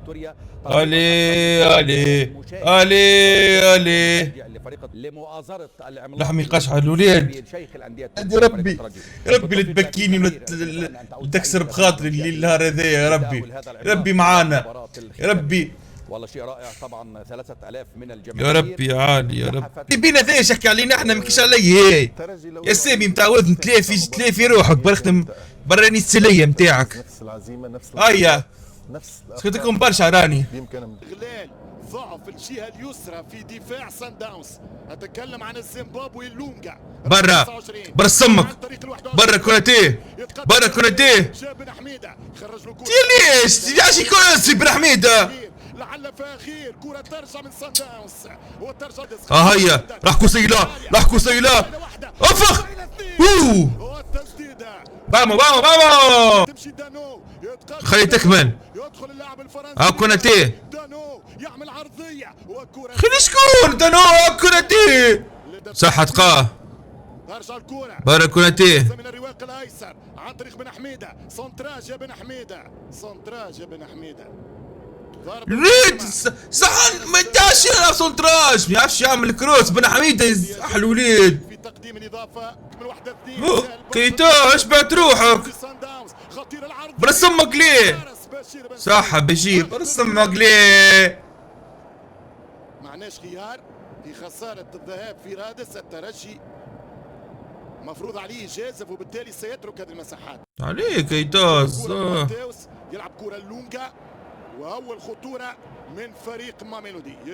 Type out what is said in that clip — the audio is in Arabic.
فيتوريا. الي الي الي الي لمؤازرة العملاق لحمي قشعر الولاد. شيخ الأندية. يا ربي يا ربي لا تبكيني ولا تكسر بخاطري النهار هذا يا ربي. يا ربي معانا يا ربي. والله شيء رائع طبعا. 3000 من يا الجماهير. ربي يا عالي يا ربي. بينا ذا يحكي علينا احنا ما كيش علي. يا سامي متعود تلافي روحك برختم براني السلية متاعك. نفس العزيمه نفس هيا نفس سكتكم برشا راني. يمكن غلال ضعف الجهة اليسرى في دفاع سان داونز. أتكلم عن الزيمبابوي اللونجا. برا برا سمك برا كوناتيه برا كوناتيه. بن حميدة خرج له كرة. ليش يعشي كويس بن حميدة. لعل فيها خير. كرة ترجع من سان داونز وترجع هيا راح كوسيلا راح كوسيلا افخ. والتسديدة. فامو فامو فامو. تمشي دانو. خلي تكمل. يدخل اللاعب الفرنسي. كوناتيه. دانو يعمل عرضية وكرة. خلي شكون دانو كوناتيه. صح تقاه. ترجع الكرة. برا كوناتيه. من الرواق الايسر عن طريق بن حميده. سونتراج يا بن حميده. سونتراج يا بن حميده. ريت صح ما يداش يلعب سونتراج ما يعرفش يعمل كروس. بن حميده صح الوليد. في تقديم الاضافه من وحده اثنين. كيتا اشبعت روحك. خطير العرض. برسمك ليه صح بجيب برسمك ليه. معناش خيار في خساره الذهاب في رادس. الترجي مفروض عليه يجازف وبالتالي سيترك هذه المساحات. عليك كيتا. يلعب كرة اللونجا واول خطوره من فريق ماميلودي.